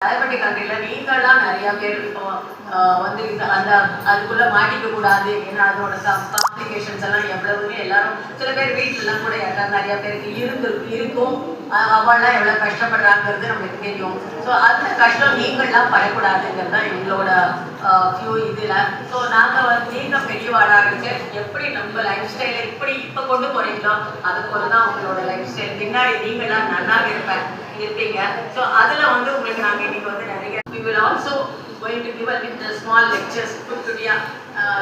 Diabetic கண்ட்ரியில் நீங்கள்லாம் நிறையா பேர் இப்போ வந்து அந்த அதுக்குள்ளே மாட்டிக்க கூடாது. ஏன்னா அதோட காம்ப்ளிகேஷன்ஸ் எல்லாம் எவ்வளவுன்னு எல்லாரும் சில பேர் வீட்டிலலாம் கூட யாராவது நிறையா பேருக்கு இருக்கும். அவள்லாம் எவ்வளோ கஷ்டப்படுறாங்கிறது நம்மளுக்கு தெரியும். ஸோ அந்த கஷ்டம் நீங்கள்லாம் படக்கூடாதுங்கிறது தான் எங்களோட ஃபியூ இதில். ஸோ நாங்கள் வந்து நீங்கள் பெரியவாடாக எப்படி நம்ம லைஃப் ஸ்டைலை இப்போ கொண்டு போகிறீங்களோ அது போல தான் உங்களோட லைஃப் ஸ்டைல் பின்னாடி நீங்கள்லாம் நல்லாவே இருப்பீங்க. ஸோ அதில் வந்து உங்களுக்கு நாங்கள் இன்னைக்கு வந்து நிறைய we will also going to give a little small lectures today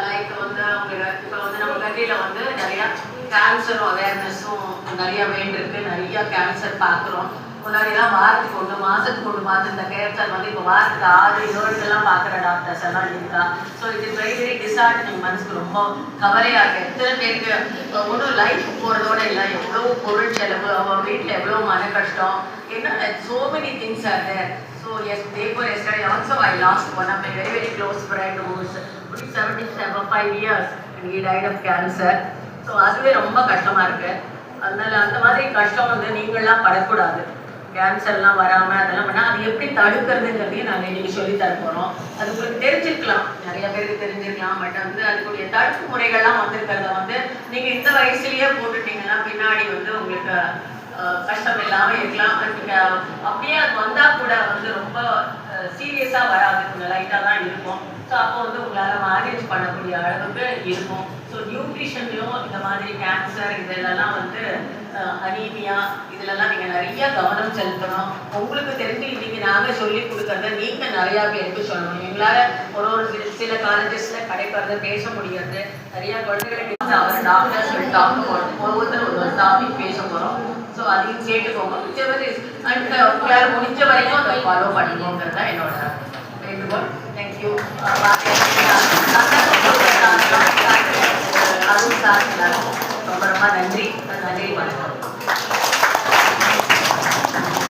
like வந்து உங்களுக்கு இப்போ வந்து நம்ம கண்ட்ரியில் வந்து நிறையா கேன்சரும் அவேர்னஸும் நிறைய வேண்டியிருக்கு. நிறைய கேன்சர் பார்க்குறோம். முன்னாடிலாம் வாரத்துக்கு ஒன்று மாதத்துக்கு ஒன்று பார்த்து இந்த கேன்சர் வந்து இப்போ வாரத்துக்கு 6 பார்க்குற டாக்டர்ஸ் எல்லாம் இருக்கா. ஸோ இது வெரி வெரி டிஸார்டனிங். மனசுக்கு ரொம்ப கவலையாக இருக்குது. எத்தனை பேருக்கு ஒன்றும் லைஃப் போகிறதோட இல்லை, எவ்வளோ பொருள் செலவு, அவங்க வீட்டில் எவ்வளோ மன கஷ்டம், என்ன so many things are there. So yes, therefore yesterday also I lost one of my very very close friend who is 75 years and he died of cancer. So அதுவே ரொம்ப கஷ்டமாக இருக்குது. அதனால் அந்த மாதிரி கஷ்டம் வந்து நீங்கள்லாம் படக்கூடாது. கேன்சர்லாம் வராமல் அதெல்லாம் பண்ணால் அது எப்படி தடுக்கிறதுங்கிறதையும் நாங்கள் இன்றைக்கி சொல்லித்தர போகிறோம். அது உங்களுக்கு தெரிஞ்சிருக்கலாம், நிறைய பேருக்கு தெரிஞ்சிருக்கலாம். பட் வந்து அதுக்குரிய தடுப்பு முறைகள்லாம் வந்திருக்கிறத வந்து நீங்கள் இந்த வயசுலேயே போட்டுட்டீங்கன்னா பின்னாடி வந்து உங்களுக்கு கஷ்டம் இல்லாமல் இருக்கலாம். நீங்கள் அப்படியே அது வந்தால் கூட வந்து ரொம்ப சீரியஸாக வராது, கொஞ்சம் லைட்டாக தான் இருக்கும். ஸோ அப்போ வந்து உங்களால் மேனேஜ் பண்ணக்கூடிய அளவுக்கு இருக்கும். ஸோ நியூட்ரிஷன்லையும் இந்த மாதிரி கேன்சர் இதெல்லாம் வந்து அனீமியா இதிலெல்லாம் நீங்கள் நிறைய கவனம் செலுத்தணும். உங்களுக்கு தெரிஞ்சு இன்றைக்கி நாங்கள் சொல்லி கொடுக்கறத நீங்கள் நிறையா பேருக்கு சொல்லணும். எங்களால் ஒரு சில காலேஜஸில் கிடைக்கிறத பேச முடியாது. நிறையா குழந்தைகளுக்கு அவர் டாக்டர் சொல்லி ஒவ்வொருத்தரும் ஒரு டாபிக் பேச போகிறோம். ஸோ அதையும் கேட்டுக்கோங்க. உங்களால் முடிஞ்ச வரைக்கும் அதை ஃபாலோ பண்ணிக்கோங்கிறது தான் என்னோட வேண்டுகோள். தேங்க்யூ. அருண் சார் ரொம்ப ரொம்ப நன்றி. வணக்கம்.